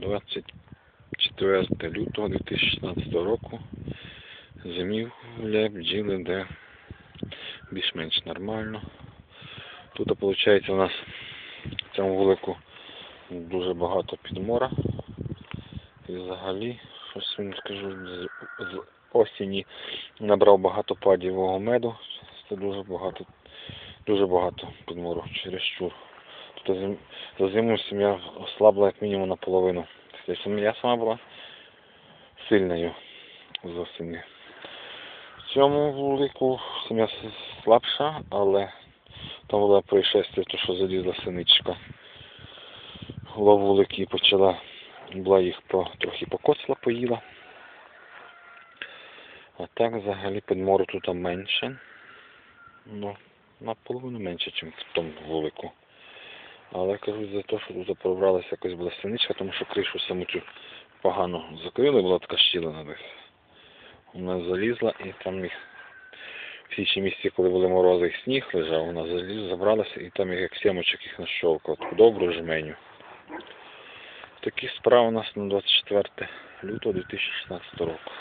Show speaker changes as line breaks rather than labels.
24 лютого 2016 року. Зимівля бджіл йде більш-менш нормально. Тут, виходить, у нас в цьому вулику дуже багато підмора. І взагалі, щось вам скажу, з осені набрав багато падівого меду. Це дуже багато підмору чересчур. Тут за зиму сім'я ослабла як мінімум наполовину. Сім'я сама була сильною з осені. В цьому вулику сім'я слабша, але там було происшествие, то що залізла синичка. Була в вулик і була їх трохи покоцала, поїла. А так взагалі підмору тут менше. Ну, наполовину менше, ніж в тому вулику. Але кажу, за те, що тут пробралася якось була синичка, тому що кришу саму цю погано закрили, була така щілина десь. Вона залізла і там їх в інші місці, коли були морози, і сніг лежав, вона забралася і там як сімочок їх нащовкала, таку добру жменю. Такі справи у нас на 24 лютого 2016 року.